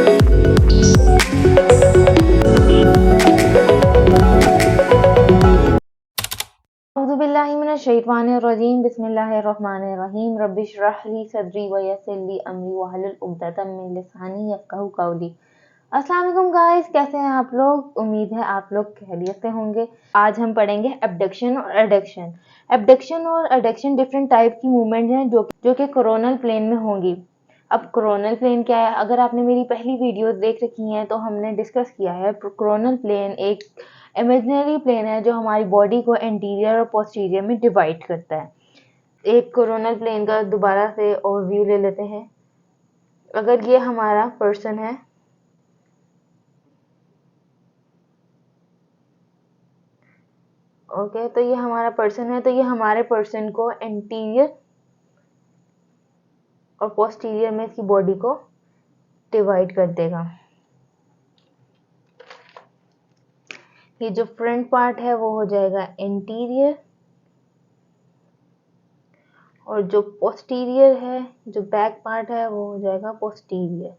औज़ुबिल्लाहिमिनश्शैतानिर्रजीम बिस्मिल्लाहिर्रहमानिर्रहीम रब्बिश्रह ली सदरी व यस्सिर ली अमरी वहलुल उक़दतम मिन लिसानी यफ़क़हू क़ौली। अस्सलाम वालेकुम गाइस, कैसे हैं आप लोग? उम्मीद है आप लोग खैरियत से होंगे। आज हम पढ़ेंगे एब्डक्शन और एडक्शन। एब्डक्शन और एडक्शन डिफरेंट टाइप की मूवमेंट हैं जो कि कोरोनल प्लेन में होंगी। अब कोरोनल प्लेन क्या है? अगर आपने मेरी पहली वीडियो देख रखी हैं तो हमने डिस्कस किया है कोरोनल प्लेन एक इमेजिनरी प्लेन है जो हमारी बॉडी को एंटीरियर और पोस्टीरियर में डिवाइड करता है। एक कोरोनल प्लेन का दोबारा से ओवरव्यू ले लेते हैं। अगर ये हमारा पर्सन है, ओके, तो ये हमारा पर्सन है, तो ये हमारे पर्सन को एंटीरियर और पोस्टीरियर में इसकी बॉडी को डिवाइड कर देगा। ये जो फ्रंट पार्ट है वो हो जाएगा एंटीरियर, और जो पोस्टीरियर है, जो बैक पार्ट है, वो हो जाएगा पोस्टीरियर।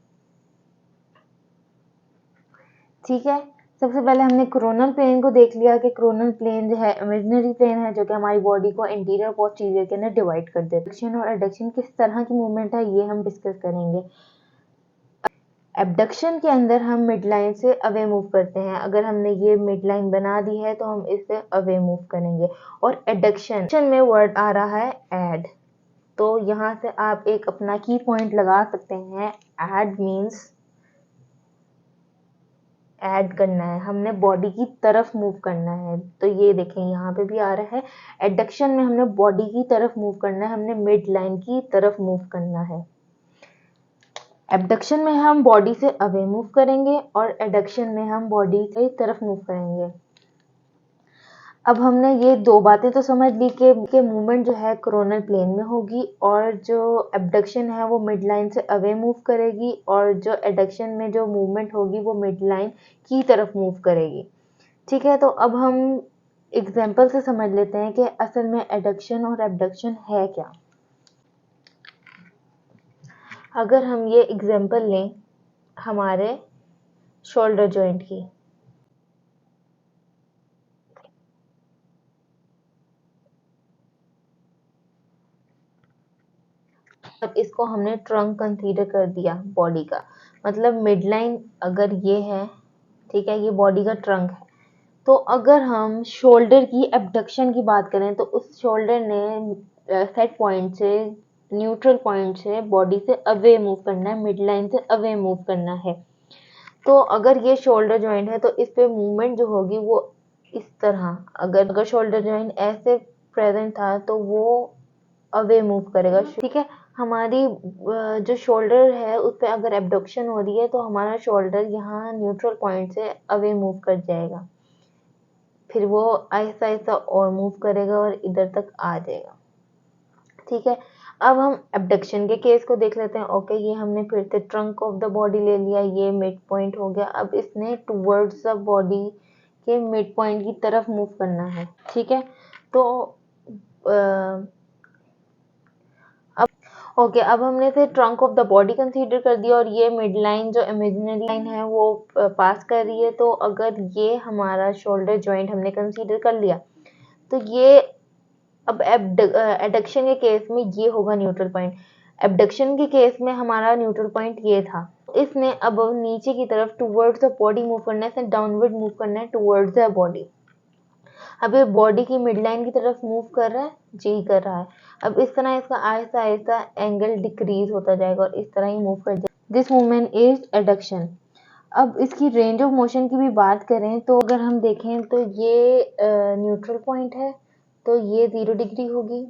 ठीक है, सबसे पहले हमने कोरोनल प्लेन को देख लिया कि कोरोनल प्लेन जो है इमेजिनरी प्लेन है जो कि हमारी बॉडी को एंटीरियर और पोस्टीरियर के अंदर डिवाइड कर देता है। एडक्शन और एडक्शन किस तरह की मूवमेंट है ये हम डिस्कस करेंगे। एब्डक्शन के अंदर हम मिड लाइन से अवे मूव करते हैं। अगर हमने ये मिड लाइन बना दी है तो हम इससे अवे मूव करेंगे। और एडक्शन में वर्ड आ रहा है ऐड, तो यहाँ से आप एक अपना की पॉइंट लगा सकते हैं। ऐड मीन्स ऐड करना है, हमने बॉडी की तरफ मूव करना है। तो ये देखें यहाँ पे भी आ रहा है, एडक्शन में हमने बॉडी की तरफ मूव करना है, हमने मिड लाइन की तरफ मूव करना है। एब्डक्शन में हम बॉडी से अवे मूव करेंगे और एडक्शन में हम बॉडी की तरफ मूव करेंगे। अब हमने ये दो बातें तो समझ ली कि मूवमेंट जो है कोरोनल प्लेन में होगी और जो एब्डक्शन है वो मिड लाइन से अवे मूव करेगी, और जो एडक्शन में जो मूवमेंट होगी वो मिड लाइन की तरफ मूव करेगी। ठीक है, तो अब हम एग्जाम्पल से समझ लेते हैं कि असल में एडक्शन और एब्डक्शन है क्या। अगर हम ये एग्जाम्पल लें हमारे शोल्डर जॉइंट की, अब इसको हमने ट्रंक कंसीडर कर दिया बॉडी का, मतलब मिड लाइन अगर ये है, ठीक है, ये बॉडी का ट्रंक है। तो अगर हम शोल्डर की एब्डक्शन की बात करें तो उस शोल्डर ने सेट पॉइंट से, न्यूट्रल पॉइंट से बॉडी से अवे मूव करना है, मिड लाइन से अवे मूव करना है। तो अगर ये शोल्डर जॉइंट है तो इस पे मूवमेंट जो होगी वो इस तरह, अगर शोल्डर जॉइंट ऐसे प्रेजेंट था तो वो अवे मूव करेगा। ठीक है, हमारी जो शोल्डर है उस पर अगर एब्डक्शन हो रही है तो हमारा शोल्डर यहाँ न्यूट्रल पॉइंट से अवे मूव कर जाएगा, फिर वो आहिस्ता आहिस्ता और मूव करेगा और इधर तक आ जाएगा। ठीक है, अब हम एब्डक्शन के केस को देख लेते हैं। ओके, ये हमने फिर से ट्रंक ऑफ द बॉडी ले लिया, ये मिड पॉइंट हो गया। अब इसने टुवर्ड्स द बॉडी के मिड पॉइंट की तरफ मूव करना है। ठीक है, तो ओके, अब हमने इसे trunk of the body consider कर दिया और ये मिड लाइन जो इमेजिनरी लाइन है वो पास कर रही है। तो अगर ये हमारा शोल्डर जॉइंट हमने कंसीडर कर लिया तो ये अब एडक्शन के केस में ये होगा न्यूट्रल पॉइंट। एब्डक्शन के केस में हमारा न्यूट्रल पॉइंट ये था। इसने अब नीचे की तरफ टुवर्ड्स द बॉडी मूव करना है, डाउनवर्ड मूव करना है टुवर्ड्स द बॉडी। अब ये बॉडी की मिड लाइन की तरफ मूव कर रहा है, जी कर रहा है। अब इस तरह इसका आहिस्ता आहिस्ता एंगल डिक्रीज होता जाएगा और इस तरह ही मूव कर जाएगा। This movement is adduction. अब इसकी रेंज ऑफ मोशन की भी बात करें तो अगर हम देखें तो ये न्यूट्रल पॉइंट है, तो ये 0 डिग्री होगी।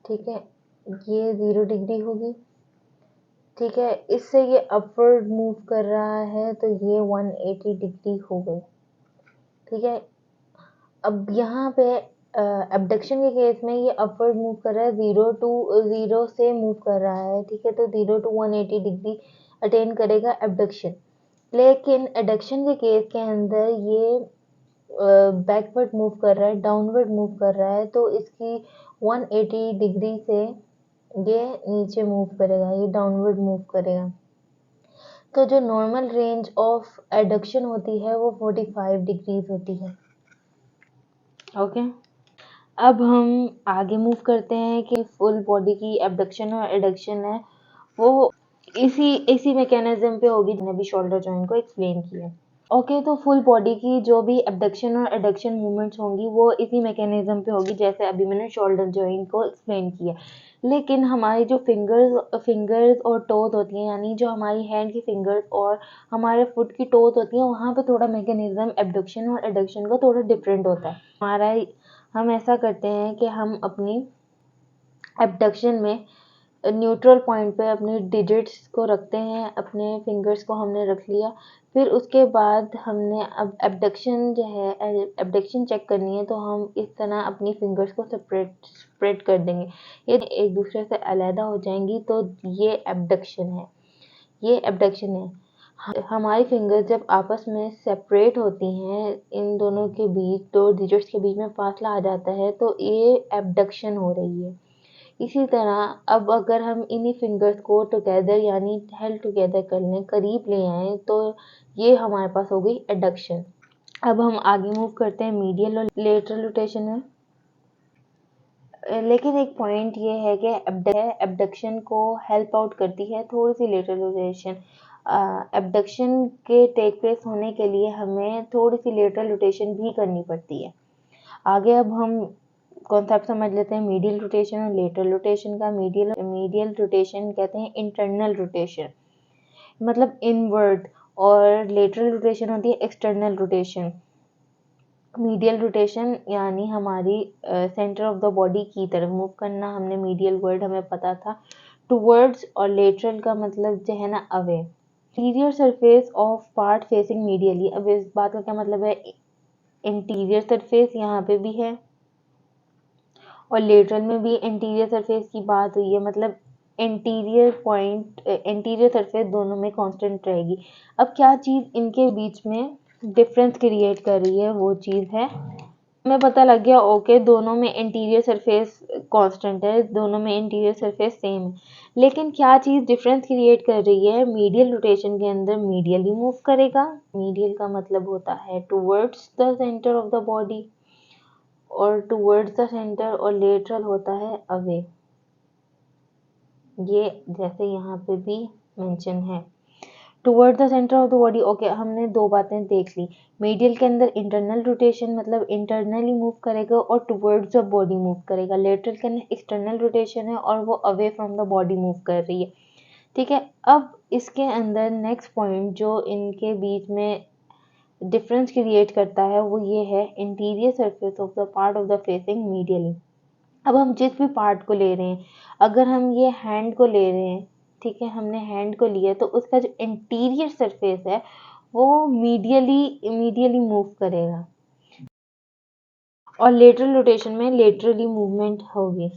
ठीक है, ये 0 डिग्री होगी। ठीक है, इससे ये अपवर्ड मूव कर रहा है तो ये 180 डिग्री हो गई। ठीक है, अब यहाँ पे एब्डक्शन के केस में ये अपवर्ड मूव कर रहा है, 0 से मूव कर रहा है। ठीक है, तो 0 to 180 डिग्री अटेन करेगा एब्डक्शन। लेकिन एडक्शन के केस के अंदर ये बैकवर्ड मूव कर रहा है, डाउनवर्ड मूव कर रहा है, तो इसकी 180 डिग्री से ये नीचे मूव करेगा, ये डाउनवर्ड मूव करेगा। तो जो नॉर्मल रेंज ऑफ एडक्शन होती है वो 45 डिग्रीज होती है। ओके, अब हम आगे मूव करते हैं कि फुल बॉडी की एबडक्शन और एडक्शन है वो इसी मैकेनिज्म पे होगी जिन्हें भी शोल्डर जॉइंट को एक्सप्लेन किया। ओके, तो फुल बॉडी की जो भी एबडक्शन और एडक्शन मूवमेंट्स होंगी वो इसी मैकेनिज्म पे होगी जैसे अभी मैंने शोल्डर जॉइंट को एक्सप्लेन किया। लेकिन हमारी जो फिंगर्स और टोज होती हैं, यानी जो हमारी हैंड की फिंगर्स और हमारे फुट की टोज होती हैं, वहाँ पे थोड़ा मैकेनिज्म एबडक्शन और एडक्शन का थोड़ा डिफरेंट होता है। हम ऐसा करते हैं कि हम अपनी एबडक्शन में न्यूट्रल पॉइंट पे अपनी डिजिट्स को रखते हैं, अपने फिंगर्स को हमने रख लिया, फिर उसके बाद हमने अब एबडक्शन जो है एबडक्शन चेक करनी है, तो हम इस तरह अपनी फिंगर्स को स्प्रेड कर देंगे। ये एक दूसरे से अलहदा हो जाएंगी तो ये एबडक्शन है। हमारी फिंगर्स जब आपस में सेपरेट होती हैं, इन दोनों के बीच, दो डिजिट्स के बीच में फासला आ जाता है, तो ये एबडक्शन हो रही है। इसी तरह अब अगर हम इन्हीं फिंगर्स को टुगेदर यानी हेल्ड टुगेदर कर लें, करीब ले आएँ, तो ये हमारे पास हो गई एडक्शन। अब हम आगे मूव करते हैं मीडियल और लेटरल रोटेशन में। लेकिन एक पॉइंट ये है कि एबडक्शन को हेल्प आउट करती है थोड़ी सी लेटरल रोटेशन। एबडक्शन के टेक प्लेस होने के लिए हमें थोड़ी सी लेटरल रोटेशन भी करनी पड़ती है। आगे अब हम कॉन्सेप्ट समझ लेते हैं मीडियल रोटेशन और लेटरल रोटेशन का। मीडियल रोटेशन कहते हैं इंटरनल रोटेशन, मतलब इनवर्ड, और लेटरल रोटेशन होती है एक्सटर्नल रोटेशन। मीडियल रोटेशन यानी हमारी सेंटर ऑफ द बॉडी की तरफ मूव करना, हमने मीडियल वर्ड हमें पता था। टुवर्ड्स और लेटरल का मतलब जो है ना away. Interior surface of part facing medially, अब इस बात का क्या मतलब है, इंटीरियर सरफेस यहाँ पे भी है और लेटरल में भी इंटीरियर सरफेस की बात हुई है, मतलब इंटीरियर सरफेस दोनों में कांस्टेंट रहेगी। अब क्या चीज़ इनके बीच में डिफरेंस क्रिएट कर रही है, वो चीज़ है, हमें पता लग गया ओके दोनों में इंटीरियर सरफेस कांस्टेंट है, दोनों में इंटीरियर सरफेस सेम है। लेकिन क्या चीज़ डिफरेंस क्रिएट कर रही है, मीडियल रोटेशन के अंदर मीडियली मूव करेगा। मीडियल का मतलब होता है towards the centre of the body और टुवर्ड्स द सेंटर, और लेटरल होता है अवे। ये जैसे यहाँ पे भी मेंशन है toward the centre of the body. Okay, हमने दो बातें देख ली। मीडियल के अंदर इंटरनल रोटेशन मतलब इंटरनली मूव करेगा और टुवर्ड्स द बॉडी मूव करेगा। लेटरल के अंदर एक्सटर्नल रोटेशन है और वो away from the body move कर रही है। ठीक है, अब इसके अंदर नेक्स्ट पॉइंट जो इनके बीच में डिफरेंस क्रिएट करता है वो ये है interior surface of the part of the facing medially. अब हम जिस भी पार्ट को ले रहे हैं, अगर हम ये हैंड को ले रहे हैं, ठीक है, हमने हैंड को लिया तो उसका जो इंटीरियर सरफेस है वो मीडियली मूव करेगा और लेटरल रोटेशन में लेटरली मूवमेंट होगी।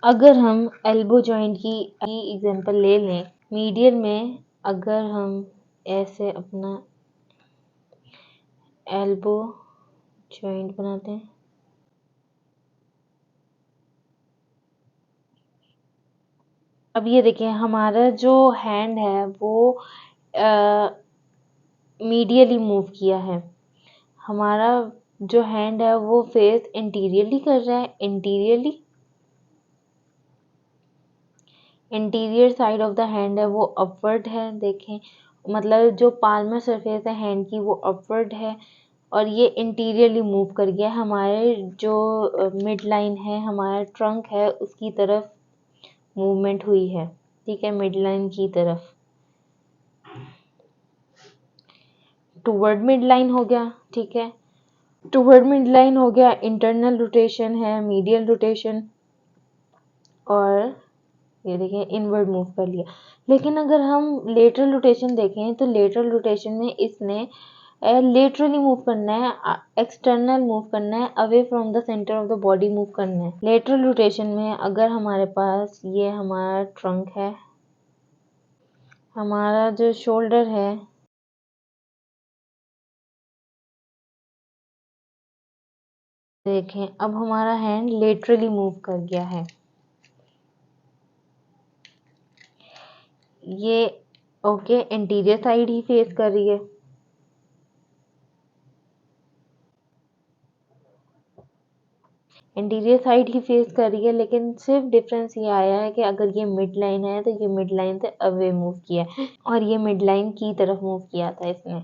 अगर हम एल्बो जॉइंट की एग्जांपल ले लें, मीडियल में अगर हम ऐसे अपना एल्बो जॉइंट बनाते हैं, अब ये देखिए हमारा जो हैंड है वो मीडियली मूव किया है। हमारा जो हैंड है वो फेस इंटीरियरली कर रहा है, interior side of the hand है वो अपवर्ड है। देखें, मतलब जो पाल्मर सरफेस है हैंड की वो अपवर्ड है और ये इंटीरियरली मूव कर गया। हमारे जो मिड लाइन है, हमारा ट्रंक है, उसकी तरफ मूवमेंट हुई है। ठीक है, मिड लाइन की तरफ, टुवर्ड मिड लाइन हो गया। ठीक है, टुवर्ड मिड लाइन हो गया, इंटरनल रोटेशन है, मीडियल रोटेशन, और ये देखिए इनवर्ड मूव कर लिया। लेकिन अगर हम लेटरल रोटेशन देखें तो लेटरल रोटेशन में इसने लेटरली मूव करना है, एक्सटर्नल मूव करना है, away from the centre of the body move करना है। लेटरल रोटेशन में अगर हमारे पास ये हमारा ट्रंक है, हमारा जो शोल्डर है, देखें अब हमारा हैंड लेटरली मूव कर गया है। ये ओके इंटीरियर साइड ही फेस कर रही है। इंटीरियर साइड ही फेस कर रही है, लेकिन सिर्फ डिफरेंस ये आया है कि अगर ये मिड लाइन है तो ये मिड लाइन से अवे मूव किया है और ये मिड लाइन की तरफ मूव किया था इसने।